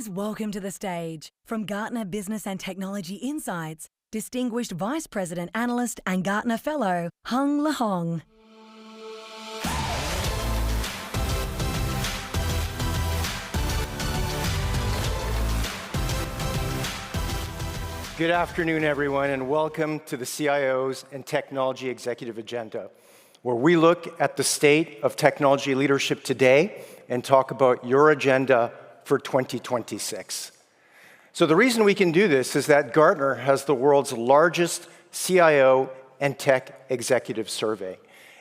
Please welcome to the stage, from Gartner Business and Technology Insights, Distinguished Vice President Analyst and Gartner Fellow, Hung Lahong. Good afternoon, everyone, and welcome to the CIO's and Technology Executive Agenda, where we look at the state of technology leadership today and talk about your agenda for 2026. So the reason we can do this is that Gartner has the world's largest CIO and tech executive survey,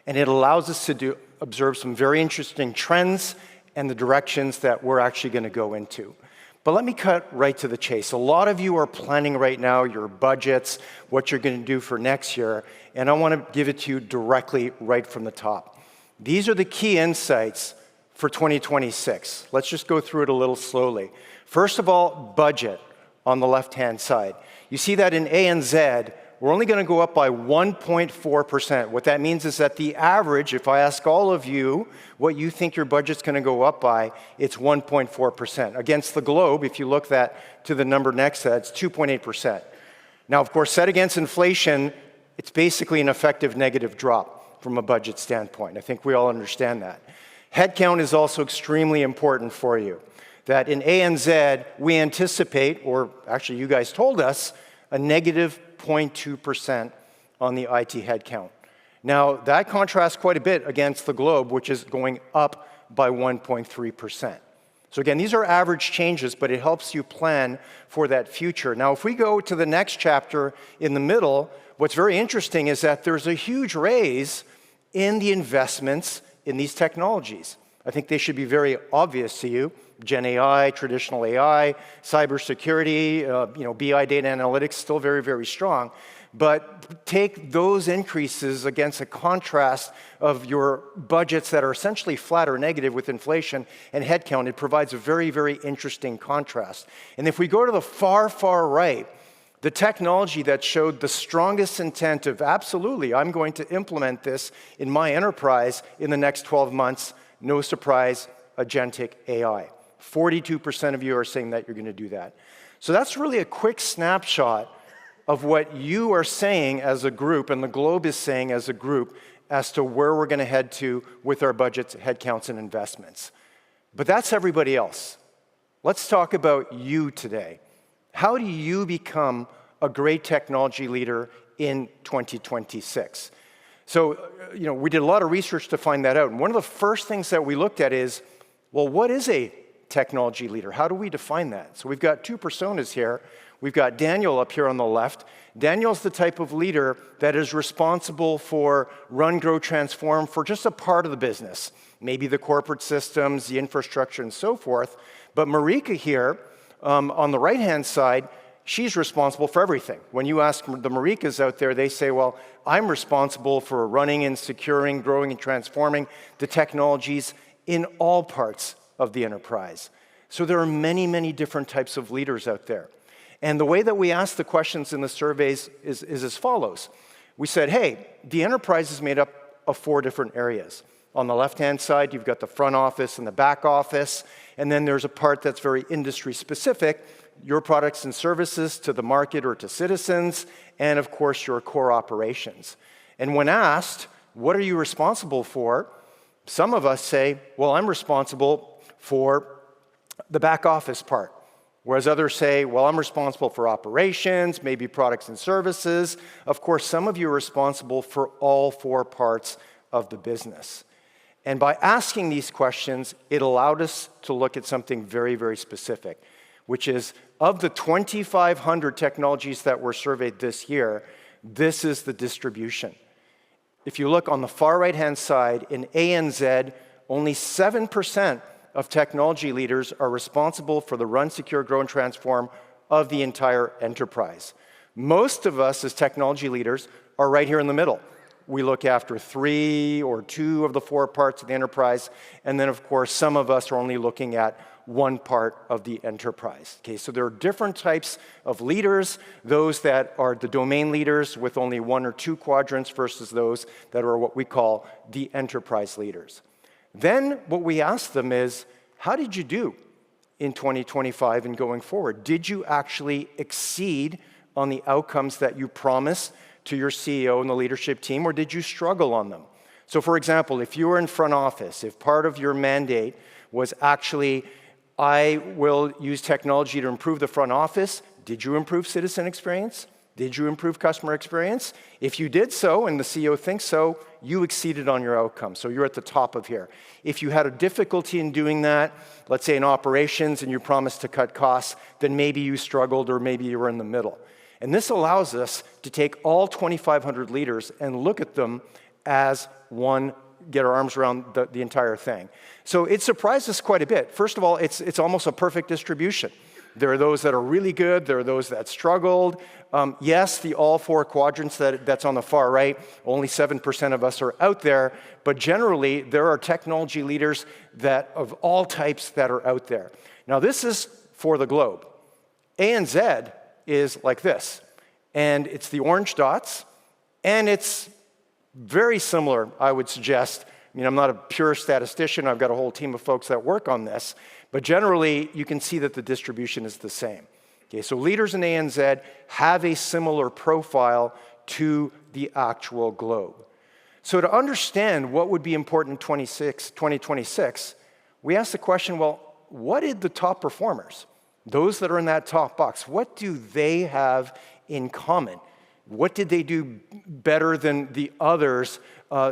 and it allows us to observe some very interesting trends and the directions that we're actually going to go into. But let me cut right to the chase. A lot of you are planning right now your budgets, what you're going to do for next year, and I want to give it to you directly right from the top. These are the key insights for 2026. Let's just go through it a little slowly. First of all, budget on the left-hand side. You see that in ANZ, we're only going to go up by 1.4%. What that means is that the average, if I ask all of you what you think your budget's going to go up by, it's 1.4%. Against the globe, if you look to the number next to that, it's 2.8%. Now, of course, set against inflation, it's basically an effective negative drop from a budget standpoint. I think we all understand that. Headcount is also extremely important for you. That in ANZ, we anticipate, or actually you guys told us, a negative 0.2% on the IT headcount. Now, that contrasts quite a bit against the globe, which is going up by 1.3%. So again, these are average changes, but it helps you plan for that future. Now, if we go to the next chapter in the middle, what's very interesting is that there's a huge raise in the investments in these technologies. I think they should be very obvious to you. Gen AI, traditional AI, cybersecurity, BI data analytics, still very, very strong. But take those increases against a contrast of your budgets that are essentially flat or negative with inflation and headcount. It provides a very, very interesting contrast. And if we go to the far, far right, the technology that showed the strongest intent of absolutely, I'm going to implement this in my enterprise in the next 12 months, no surprise, agentic AI. 42% of you are saying that you're going to do that. So that's really a quick snapshot of what you are saying as a group and the globe is saying as a group as to where we're going to head to with our budgets, headcounts, and investments. But that's everybody else. Let's talk about you today. How do you become a great technology leader in 2026? So, we did a lot of research to find that out. And one of the first things that we looked at is, well, what is a technology leader? How do we define that? So we've got two personas here. We've got Daniel up here on the left. Daniel's the type of leader that is responsible for run, grow, transform for just a part of the business, maybe the corporate systems, the infrastructure, and so forth. But Marika here, on the right-hand side, she's responsible for everything. When you ask the Marikas out there, they say, well, I'm responsible for running and securing, growing and transforming the technologies in all parts of the enterprise. So there are many, many different types of leaders out there. And the way that we ask the questions in the surveys is as follows. We said, hey, the enterprise is made up of 4 different areas. On the left-hand side, you've got the front office and the back office, and then there's a part that's very industry-specific, your products and services to the market or to citizens, and of course, your core operations. And when asked, what are you responsible for? Some of us say, well, I'm responsible for the back office part. Whereas others say, well, I'm responsible for operations, maybe products and services. Of course, some of you are responsible for all 4 parts of the business. And by asking these questions, it allowed us to look at something very, very specific, which is of the 2,500 technologies that were surveyed this year, this is the distribution. If you look on the far right-hand side, in ANZ, only 7% of technology leaders are responsible for the run, secure, grow, and transform of the entire enterprise. Most of us as technology leaders are right here in the middle. We look after 3 or 2 of the 4 parts of the enterprise, and then of course some of us are only looking at 1 part of the enterprise. Okay, so there are different types of leaders, those that are the domain leaders with only 1 or 2 quadrants versus those that are what we call the enterprise leaders. Then what we ask them is, how did you do in 2025 and going forward? Did you actually exceed on the outcomes that you promised to your CEO and the leadership team, or did you struggle on them? So for example, if you were in front office, if part of your mandate was actually, I will use technology to improve the front office, did you improve citizen experience? Did you improve customer experience? If you did so, and the CEO thinks so, you exceeded on your outcome. So you're at the top of here. If you had a difficulty in doing that, let's say in operations and you promised to cut costs, then maybe you struggled or maybe you were in the middle. And this allows us to take all 2,500 leaders and look at them as one, get our arms around the entire thing. So it surprised us quite a bit. First of all, it's almost a perfect distribution. There are those that are really good. There are those that struggled. Yes, the all four quadrants that's on the far right, only 7% of us are out there. But generally, there are technology leaders that of all types that are out there. Now, this is for the globe. ANZ is like this. And it's the orange dots. And it's very similar, I would suggest. I mean, I'm not a pure statistician. I've got a whole team of folks that work on this. But generally, you can see that the distribution is the same. Okay, so leaders in ANZ have a similar profile to the actual globe. So to understand what would be important in 2026, we asked the question, well, what did the top performers, those that are in that top box, what do they have in common? What did they do better than the others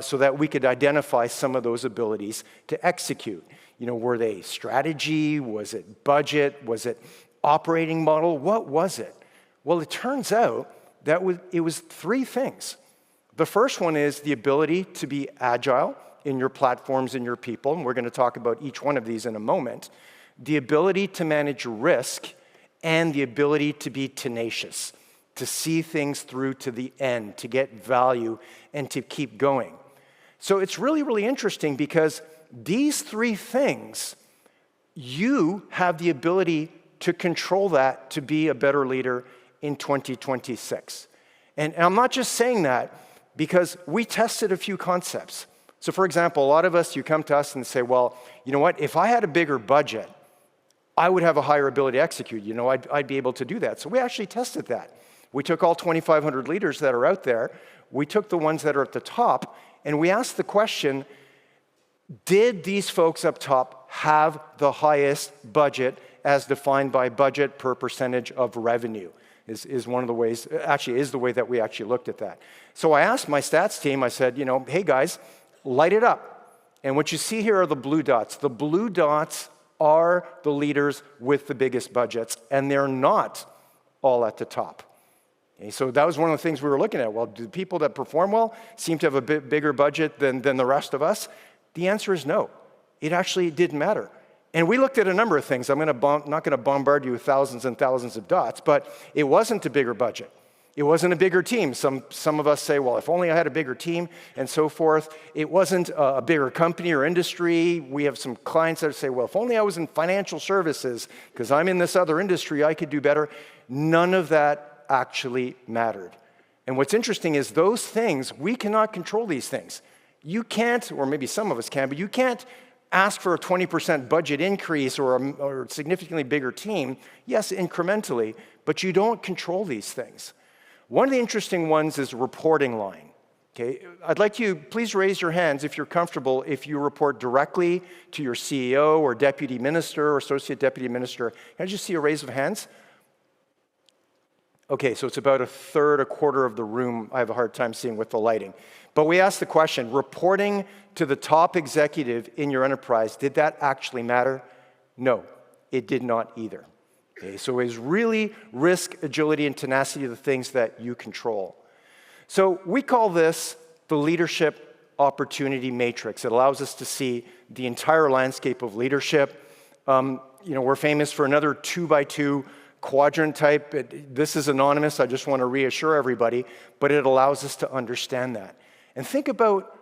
so that we could identify some of those abilities to execute? You know, were they strategy? Was it budget? Was it operating model? What was it? Well, it turns out that it was three things. The first one is the ability to be agile in your platforms and your people, and we're going to talk about each one of these in a moment. The ability to manage risk and the ability to be tenacious, to see things through to the end, to get value, and to keep going. So it's really, really interesting because these three things, you have the ability to control that to be a better leader in 2026. And I'm not just saying that because we tested a few concepts. So for example, a lot of us, you come to us and say, well, you know what, if I had a bigger budget, I would have a higher ability to execute. You know, I'd be able to do that. So we actually tested that. We took all 2,500 leaders that are out there, we took the ones that are at the top, and we asked the question, did these folks up top have the highest budget as defined by budget per percentage of revenue? Is one of the ways, actually is the way that we actually looked at that. So I asked my stats team, I said, you know, hey guys, light it up. And what you see here are the blue dots. The blue dots are the leaders with the biggest budgets, and they're not all at the top. Okay, so that was one of the things we were looking at. Well, do the people that perform well seem to have a bit bigger budget than the rest of us? The answer is no. It actually didn't matter. And we looked at a number of things. I'm not going to bombard you with thousands and thousands of dots, but it wasn't a bigger budget. It wasn't a bigger team. Some of us say, well, if only I had a bigger team and so forth. It wasn't a bigger company or industry. We have some clients that say, well, if only I was in financial services, because I'm in this other industry, I could do better. None of that actually mattered. And what's interesting is those things, we cannot control these things. You can't, or maybe some of us can, but you can't ask for a 20% budget increase or a significantly bigger team. Yes, incrementally, but you don't control these things. One of the interesting ones is reporting line. Okay, I'd like you, please raise your hands if you're comfortable if you report directly to your CEO or deputy minister or associate deputy minister. Can I just see a raise of hands? Okay, so it's about a third, a quarter of the room I have a hard time seeing with the lighting. But we asked the question, reporting to the top executive in your enterprise, did that actually matter? No, it did not either. Okay, so it was really risk, agility, and tenacity of the things that you control. So we call this the leadership opportunity matrix. It allows us to see the entire landscape of leadership. We're famous for another 2x2 quadrant type. This is anonymous. I just want to reassure everybody, but it allows us to understand that. And think about,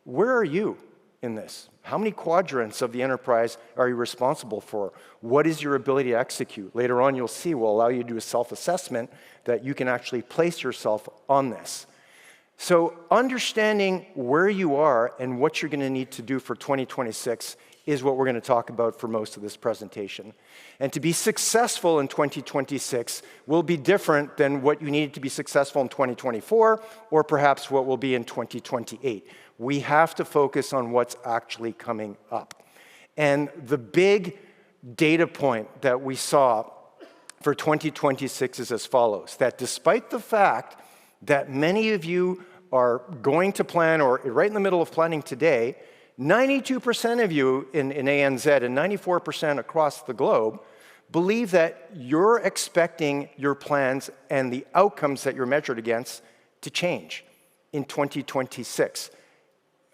where are you in this? How many quadrants of the enterprise are you responsible for? What is your ability to execute? Later on, you'll see, will allow you to do a self-assessment that you can actually place yourself on this. So understanding where you are and what you're going to need to do for 2026 is what we're going to talk about for most of this presentation. And to be successful in 2026 will be different than what you needed to be successful in 2024 or perhaps what will be in 2028. We have to focus on what's actually coming up. And the big data point that we saw for 2026 is as follows, that despite the fact that many of you are going to plan or right in the middle of planning today, 92% of you in ANZ and 94% across the globe believe that you're expecting your plans and the outcomes that you're measured against to change in 2026.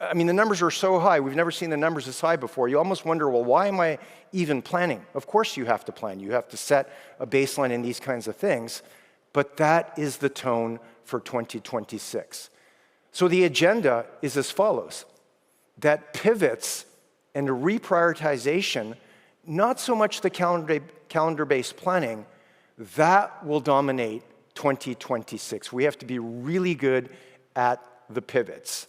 I mean, the numbers are so high. We've never seen the numbers this high before. You almost wonder, well, why am I even planning? Of course you have to plan. You have to set a baseline in these kinds of things. But that is the tone for 2026. So the agenda is as follows, that pivots and reprioritization, not so much the calendar-based planning, that will dominate 2026. We have to be really good at the pivots.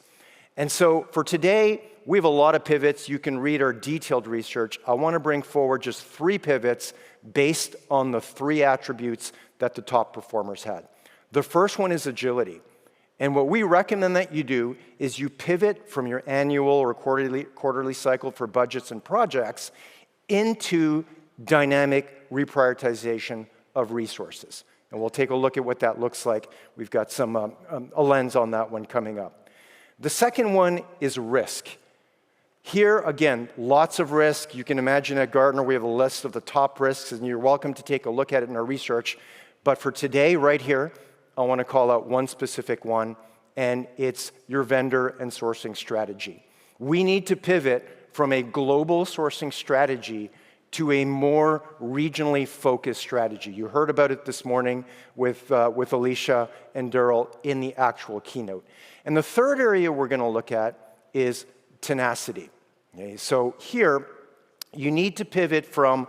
And so for today, we have a lot of pivots. You can read our detailed research. I want to bring forward just 3 pivots based on the 3 attributes that the top performers had. The first one is agility. And what we recommend that you do is you pivot from your annual or quarterly cycle for budgets and projects into dynamic reprioritization of resources. And we'll take a look at what that looks like. We've got a lens on that one coming up. The second one is risk. Here, again, lots of risk. You can imagine at Gartner, we have a list of the top risks, and you're welcome to take a look at it in our research. But for today, right here, I want to call out one specific one, and it's your vendor and sourcing strategy. We need to pivot from a global sourcing strategy to a more regionally focused strategy. You heard about it this morning with Alicia and Daryl in the actual keynote. And the third area we're going to look at is tenacity. Okay, so here, you need to pivot from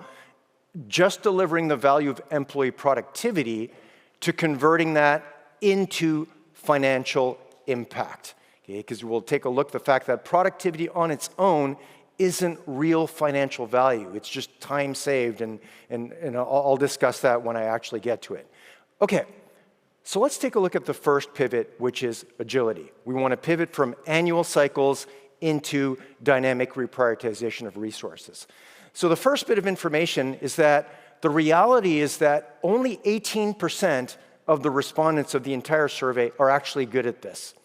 just delivering the value of employee productivity to converting that into financial impact. Okay, because we'll take a look at the fact that productivity on its own isn't real financial value. It's just time saved, and I'll discuss that when I actually get to it. Okay, so let's take a look at the first pivot, which is agility. We want to pivot from annual cycles into dynamic reprioritization of resources. So the first bit of information is that the reality is that only 18% of the respondents of the entire survey are actually good at this.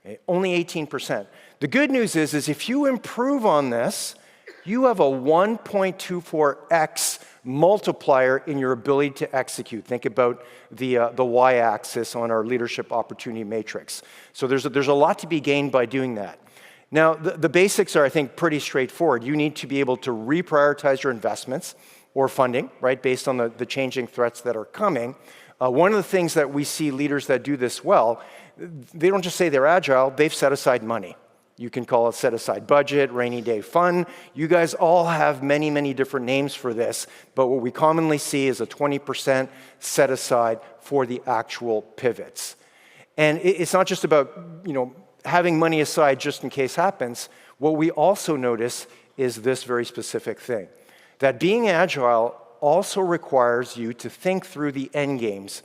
Okay? Only 18%. The good news is if you improve on this, you have a 1.24x multiplier in your ability to execute. Think about the y-axis on our leadership opportunity matrix. So there's a lot to be gained by doing that. Now, the basics are, I think, pretty straightforward. You need to be able to reprioritize your investments or funding, right, based on the changing threats that are coming. One of the things that we see leaders that do this well, they don't just say they're agile, they've set aside money. You can call it set aside budget, rainy day fund. You guys all have many, many different names for this, but what we commonly see is a 20% set aside for the actual pivots. And it's not just about, having money aside just in case happens. What we also notice is this very specific thing, that being agile also requires you to think through the end games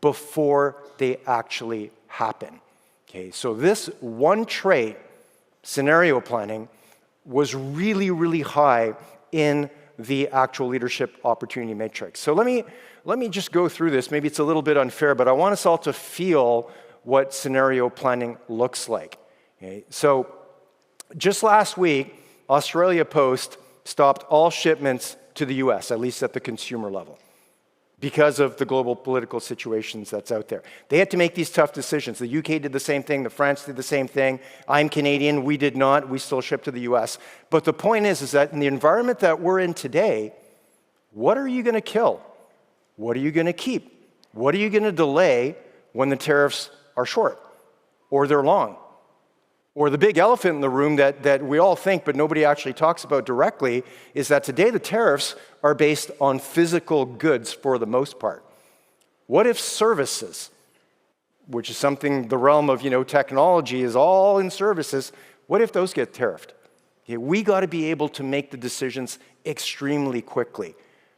before they actually happen. Okay, so this one trait, scenario planning, was really, really high in the actual leadership opportunity matrix. So let me just go through this. Maybe it's a little bit unfair, but I want us all to feel what scenario planning looks like. Okay, so just last week, Australia Post stopped all shipments to the US, at least at the consumer level, because of the global political situations that's out there. They had to make these tough decisions. The UK did the same thing, the France did the same thing. I'm Canadian, we did not, we still ship to the US. But the point is that in the environment that we're in today, what are you going to kill? What are you going to keep? What are you going to delay when the tariffs are short or they're long? Or the big elephant in the room that we all think but nobody actually talks about directly is that today the tariffs are based on physical goods for the most part. What if services which is something the realm of technology is all in services. What if those get tariffed? Okay, we got to be able to make the decisions extremely quickly.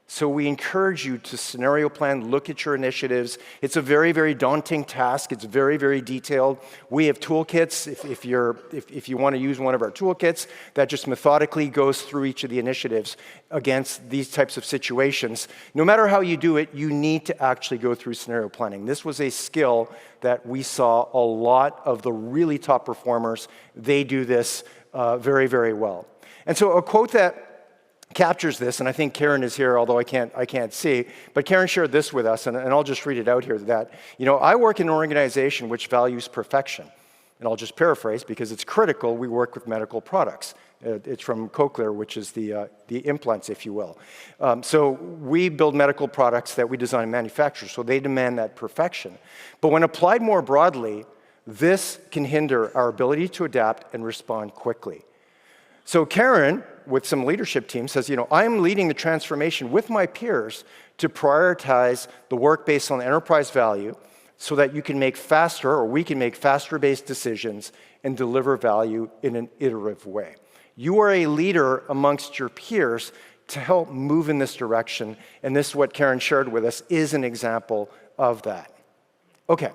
So we encourage you to scenario plan, look at your initiatives. It's a very, very daunting task. It's very, very detailed. We have toolkits, if you want to use one of our toolkits, that just methodically goes through each of the initiatives against these types of situations. No matter how you do it, you need to actually go through scenario planning. This was a skill that we saw a lot of the really top performers. They do this very, very well. And so a quote that captures this, and I think Karen is here, although I can't see, but Karen shared this with us, and I'll just read it out here, that, I work in an organization which values perfection. And I'll just paraphrase, because it's critical, we work with medical products. It's from Cochlear, which is the implants, if you will. So we build medical products that we design and manufacture, so they demand that perfection. But when applied more broadly, this can hinder our ability to adapt and respond quickly. So Karen, with some leadership team, says, I'm leading the transformation with my peers to prioritize the work based on enterprise value so that you can make faster, or we can make faster-based decisions and deliver value in an iterative way. You are a leader amongst your peers to help move in this direction, and this, what Karen shared with us, is an example of that. Okay,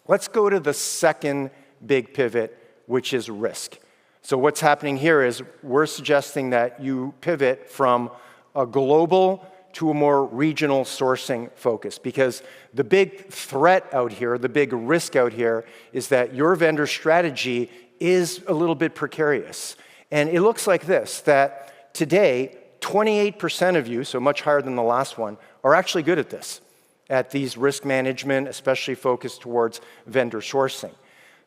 let's go to the second big pivot, which is risk. So what's happening here is we're suggesting that you pivot from a global to a more regional sourcing focus, because the big threat out here, the big risk out here, is that your vendor strategy is a little bit precarious. And it looks like this, that today, 28% of you, so much higher than the last one, are actually good at this, at these risk management, especially focused towards vendor sourcing.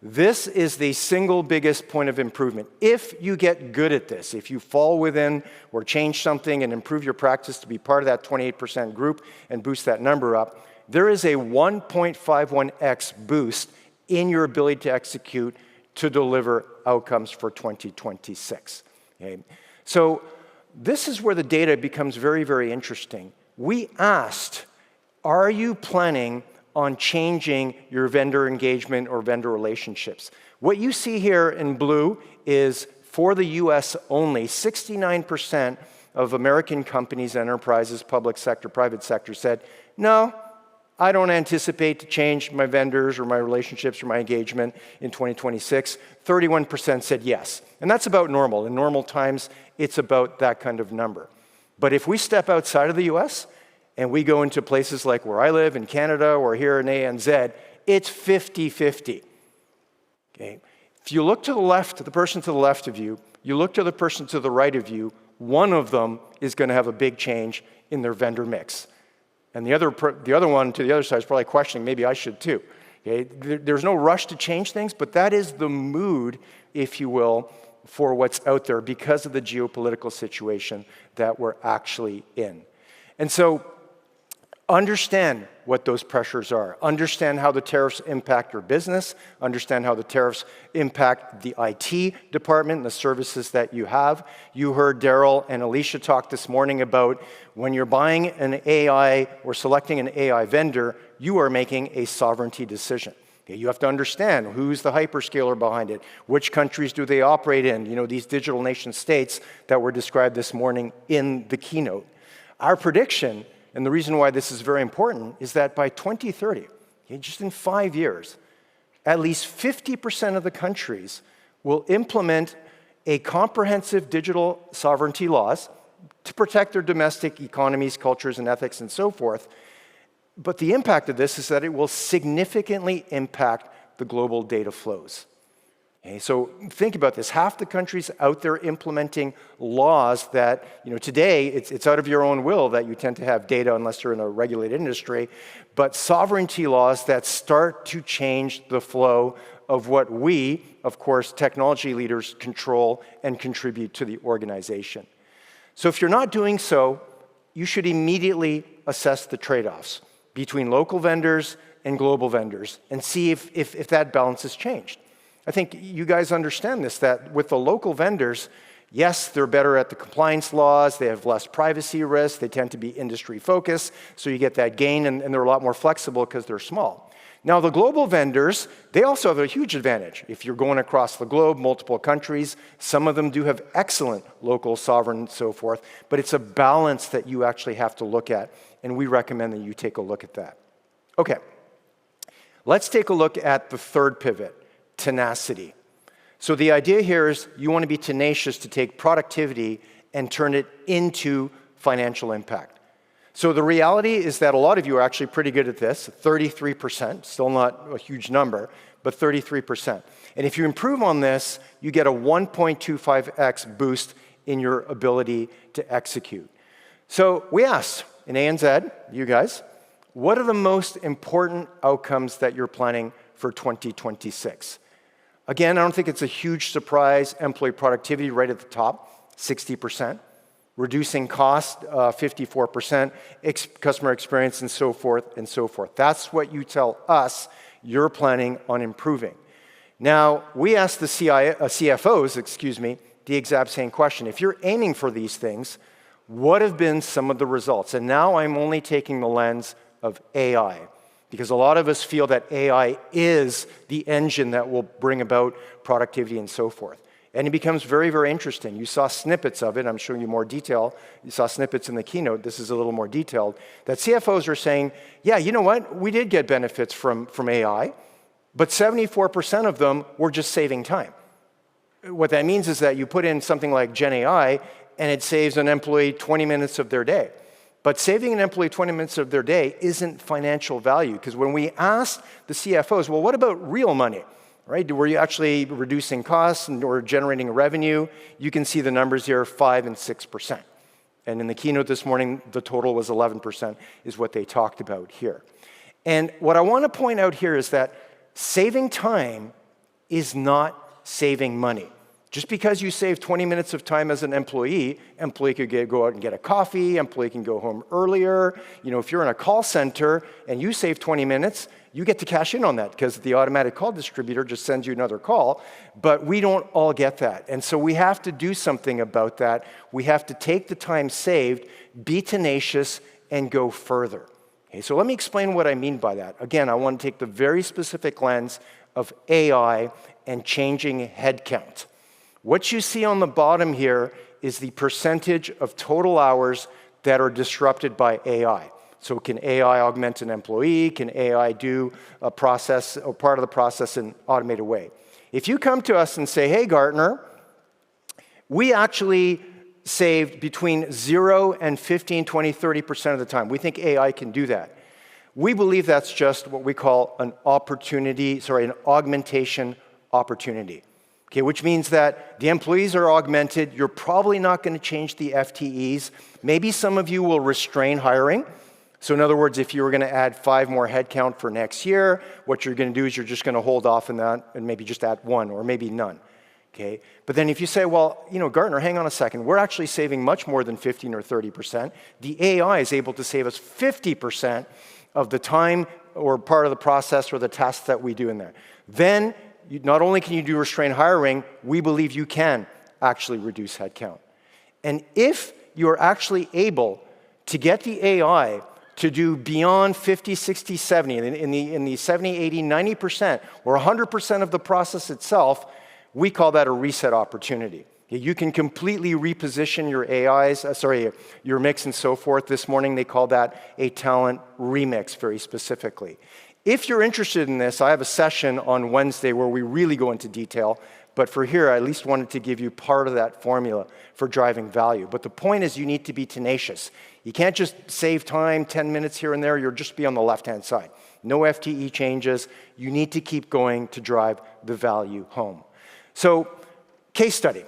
This is the single biggest point of improvement. If you get good at this, if you fall within or change something and improve your practice to be part of that 28% group and boost that number up, there is a 1.51x boost in your ability to execute to deliver outcomes for 2026. Okay? So this is where the data becomes very, very interesting. We asked, are you planning on changing your vendor engagement or vendor relationships? What you see here in blue is, for the US only, 69% of American companies, enterprises, public sector, private sector said, no, I don't anticipate to change my vendors or my relationships or my engagement in 2026. 31% said yes. And that's about normal. In normal times, it's about that kind of number. But if we step outside of the US, and we go into places like where I live in Canada or here in ANZ, it's 50-50. Okay? If you look to the left, the person to the left of you, you look to the person to the right of you, one of them is going to have a big change in their vendor mix. And the other one to the other side is probably questioning, maybe I should too. Okay? There's no rush to change things, but that is the mood, if you will, for what's out there because of the geopolitical situation that we're actually in. And so, understand what those pressures are. Understand how the tariffs impact your business. Understand how the tariffs impact the IT department and the services that you have. You heard Daryl and Alicia talk this morning about when you're buying an AI or selecting an AI vendor, you are making a sovereignty decision. Okay, you have to understand who's the hyperscaler behind it, which countries do they operate in, these digital nation states that were described this morning in the keynote. Our prediction, and the reason why this is very important, is that by 2030, just in 5 years, at least 50% of the countries will implement a comprehensive digital sovereignty laws to protect their domestic economies, cultures, and ethics, and so forth. But the impact of this is that it will significantly impact the global data flows. Okay, so think about this. Half the countries out there implementing laws that, today it's out of your own will that you tend to have data unless you're in a regulated industry, but sovereignty laws that start to change the flow of what we, of course, technology leaders control and contribute to the organization. So if you're not doing so, you should immediately assess the trade-offs between local vendors and global vendors and see if that balance has changed. I think you guys understand this, that with the local vendors, yes, they're better at the compliance laws, they have less privacy risks, they tend to be industry focused, so you get that gain, and they're a lot more flexible because they're small. Now, the global vendors, they also have a huge advantage. If you're going across the globe, multiple countries, some of them do have excellent local sovereign and so forth, but it's a balance that you actually have to look at, and we recommend that you take a look at that. Okay, let's take a look at the third pivot, tenacity. So the idea here is you want to be tenacious to take productivity and turn it into financial impact. So the reality is that a lot of you are actually pretty good at this, 33%, still not a huge number, but 33%. And if you improve on this, you get a 1.25x boost in your ability to execute. So we asked in ANZ, you guys, what are the most important outcomes that you're planning for 2026? Again, I don't think it's a huge surprise. Employee productivity right at the top, 60%. Reducing cost, 54%, customer experience, and so forth and so forth. That's what you tell us you're planning on improving. Now, we asked the CFOs, the exact same question. If you're aiming for these things, what have been some of the results? And now I'm only taking the lens of AI, because a lot of us feel that AI is the engine that will bring about productivity and so forth. And it becomes very, very interesting. You saw snippets of it. I'm showing you more detail. You saw snippets in the keynote. This is a little more detailed. That CFOs are saying, yeah, you know what? We did get benefits from AI, but 74% of them were just saving time. What that means is that you put in something like Gen AI, and it saves an employee 20 minutes of their day. But saving an employee 20 minutes of their day isn't financial value, because when we asked the CFOs, well, what about real money? Right? Were you actually reducing costs or generating revenue? You can see the numbers here, 5% and 6%. And in the keynote this morning, the total was 11% is what they talked about here. And what I want to point out here is that saving time is not saving money. Just because you save 20 minutes of time as an employee could go out and get a coffee, employee can go home earlier. You know, if you're in a call center and you save 20 minutes, you get to cash in on that because the automatic call distributor just sends you another call, but we don't all get that. And so we have to do something about that. We have to take the time saved, be tenacious, and go further. Okay, so let me explain what I mean by that. Again, I want to take the very specific lens of AI and changing headcount. What you see on the bottom here is the percentage of total hours that are disrupted by AI. So can AI augment an employee? Can AI do a process or part of the process in an automated way? If you come to us and say, hey, Gartner, we actually saved between 0 and 15, 20, 30% of the time. We think AI can do that. We believe that's just what we call an augmentation opportunity. Okay, which means that the employees are augmented. You're probably not going to change the FTEs. Maybe some of you will restrain hiring. So in other words, if you were going to add 5 more headcount for next year, what you're going to do is you're just going to hold off on that and maybe just add 1 or maybe none. Okay? But then if you say, well, you know, Gartner, hang on a second. We're actually saving much more than 15 or 30%. The AI is able to save us 50% of the time or part of the process or the tasks that we do in there. Then not only can you do restrained hiring, we believe you can actually reduce headcount. And if you're actually able to get the AI to do beyond 50, 60, 70, in the 70, 80, 90%, or 100% of the process itself, we call that a reset opportunity. You can completely reposition your your mix and so forth. This morning they call that a talent remix very specifically. If you're interested in this, I have a session on Wednesday where we really go into detail, but for here, I at least wanted to give you part of that formula for driving value. But the point is you need to be tenacious. You can't just save time, 10 minutes here and there, you'll just be on the left-hand side. No FTE changes. You need to keep going to drive the value home. So, case study.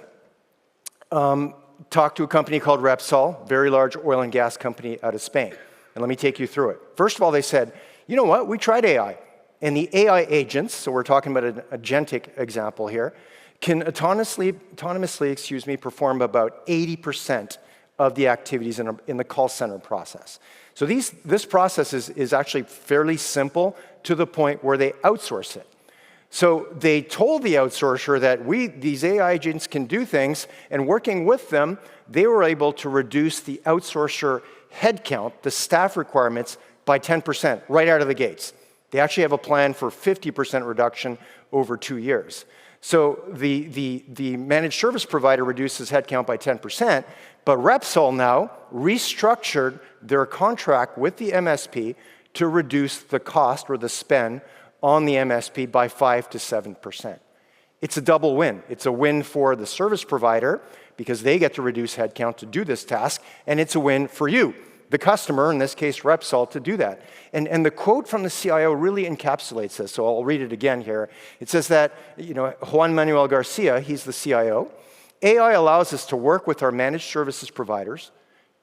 Talked to a company called Repsol, very large oil and gas company out of Spain. And let me take you through it. First of all, they said, you know what, we tried AI. And the AI agents, so we're talking about an agentic example here, can autonomously perform about 80% of the activities in the call center process. So this process is actually fairly simple to the point where they outsource it. So they told the outsourcer that these AI agents can do things, and working with them, they were able to reduce the outsourcer headcount, the staff requirements, by 10% right out of the gates. They actually have a plan for 50% reduction over 2 years. So the managed service provider reduces headcount by 10%, but Repsol now restructured their contract with the MSP to reduce the cost or the spend on the MSP by 5 to 7%. It's a double win. It's a win for the service provider because they get to reduce headcount to do this task, and it's a win for you, the customer, in this case Repsol, to do that. And the quote from the CIO really encapsulates this, so I'll read it again here. It says that, Juan Manuel Garcia, he's the CIO, AI allows us to work with our managed services providers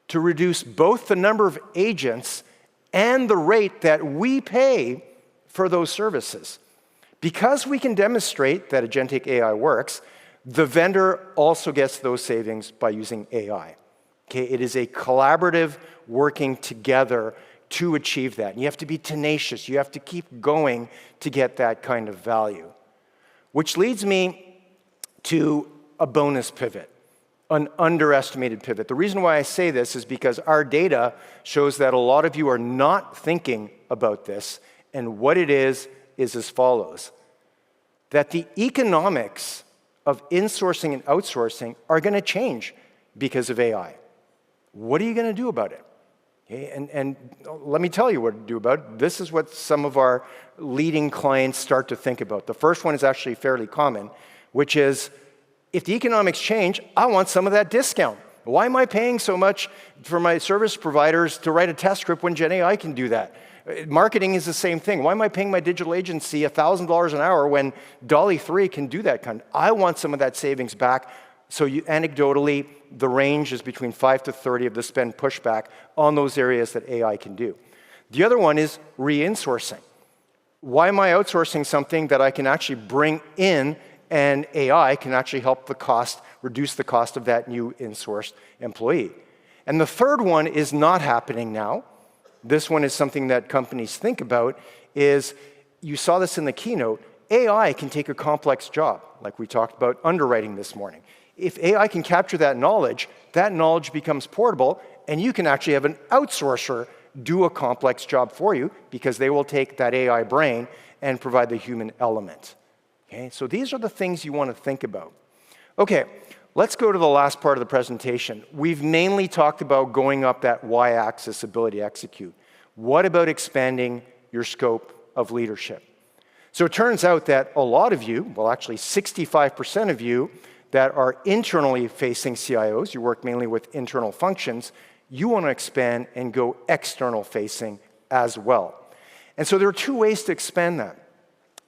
to reduce both the number of agents and the rate that we pay for those services. Because we can demonstrate that agentic AI works, the vendor also gets those savings by using AI. Okay, it is a collaborative working together to achieve that. And you have to be tenacious. You have to keep going to get that kind of value. Which leads me to a bonus pivot, an underestimated pivot. The reason why I say this is because our data shows that a lot of you are not thinking about this, and what it is as follows. That the economics of insourcing and outsourcing are going to change because of AI. What are you going to do about it? Okay, and let me tell you what to do about it. This is what some of our leading clients start to think about. The first one is actually fairly common, which is, if the economics change, I want some of that discount. Why am I paying so much for my service providers to write a test script when Gen AI can do that? Marketing is the same thing. Why am I paying my digital agency $1,000 an hour when DALL-E 3 can do that kind? I want some of that savings back. So anecdotally, the range is between 5 to 30 of the spend pushback on those areas that AI can do. The other one is re-insourcing. Why am I outsourcing something that I can actually bring in, and AI can actually help the cost, reduce the cost of that new insourced employee? And the third one is not happening now. This one is something that companies think about, is, you saw this in the keynote, AI can take a complex job, like we talked about underwriting this morning. If AI can capture that knowledge becomes portable, and you can actually have an outsourcer do a complex job for you because they will take that AI brain and provide the human element. Okay, so these are the things you want to think about. Okay, let's go to the last part of the presentation. We've mainly talked about going up that y-axis ability to execute. What about expanding your scope of leadership? So it turns out that a lot of you, well actually 65% of you that are internally facing CIOs, you work mainly with internal functions, you want to expand and go external facing as well. And so there are two ways to expand that.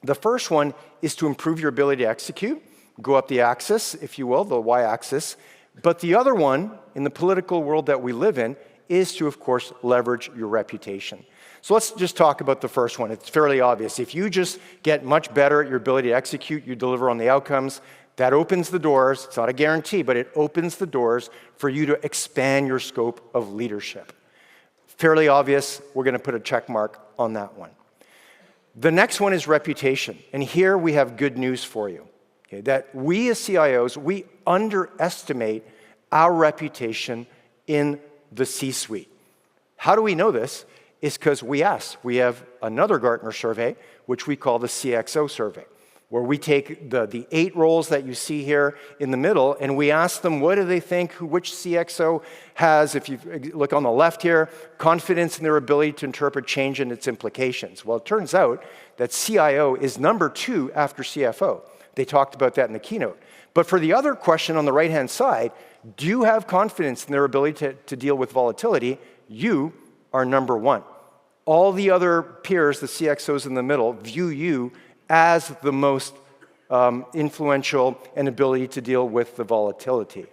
The first one is to improve your ability to execute, go up the axis, if you will, the y-axis. But the other one, in the political world that we live in, is to, of course, leverage your reputation. So let's just talk about the first one. It's fairly obvious. If you just get much better at your ability to execute, you deliver on the outcomes, that opens the doors. It's not a guarantee, but it opens the doors for you to expand your scope of leadership. Fairly obvious. We're going to put a check mark on that one. The next one is reputation. And here we have good news for you. Okay, that we as CIOs, we underestimate our reputation in the C-suite. How do we know this? It's because we ask. We have another Gartner survey, which we call the CXO survey, where we take the 8 roles that you see here in the middle, and we ask them, what do they think, which CXO has, if you look on the left here, confidence in their ability to interpret change and its implications. Well, it turns out that CIO is number 2 after CFO. They talked about that in the keynote. But for the other question on the right-hand side, do you have confidence in their ability to deal with volatility? You are number 1. All the other peers, the CXOs in the middle, view you as the most influential and ability to deal with the volatility.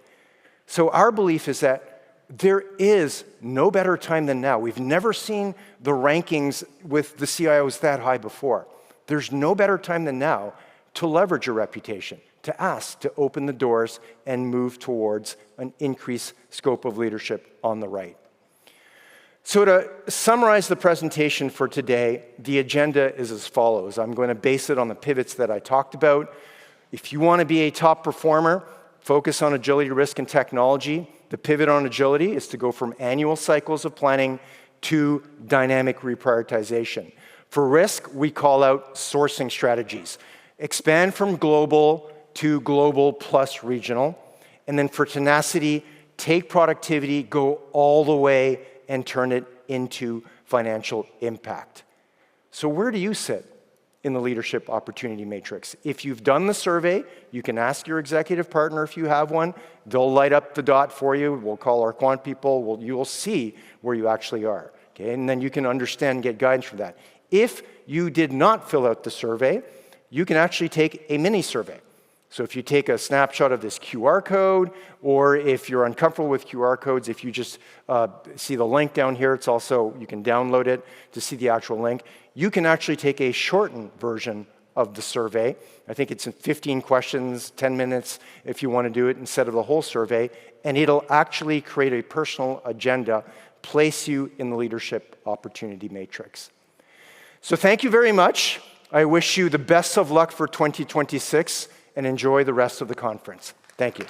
So our belief is that there is no better time than now. We've never seen the rankings with the CIOs that high before. There's no better time than now to leverage your reputation, to ask to open the doors and move towards an increased scope of leadership on the right. So to summarize the presentation for today, the agenda is as follows. I'm going to base it on the pivots that I talked about. If you want to be a top performer, focus on agility, risk, and technology. The pivot on agility is to go from annual cycles of planning to dynamic reprioritization. For risk, we call out sourcing strategies. Expand from global to global plus regional. And then for tenacity, take productivity, go all the way, and turn it into financial impact. So where do you sit in the leadership opportunity matrix? If you've done the survey, you can ask your executive partner if you have one. They'll light up the dot for you. We'll call our quant people. You will see where you actually are. Okay? And then you can understand and get guidance from that. If you did not fill out the survey, you can actually take a mini survey. So if you take a snapshot of this QR code, or if you're uncomfortable with QR codes, if you just see the link down here, it's also, you can download it to see the actual link. You can actually take a shortened version of the survey. I think it's in 15 questions, 10 minutes if you want to do it instead of the whole survey, and it'll actually create a personal agenda, place you in the leadership opportunity matrix. So thank you very much. I wish you the best of luck for 2026 and enjoy the rest of the conference. Thank you.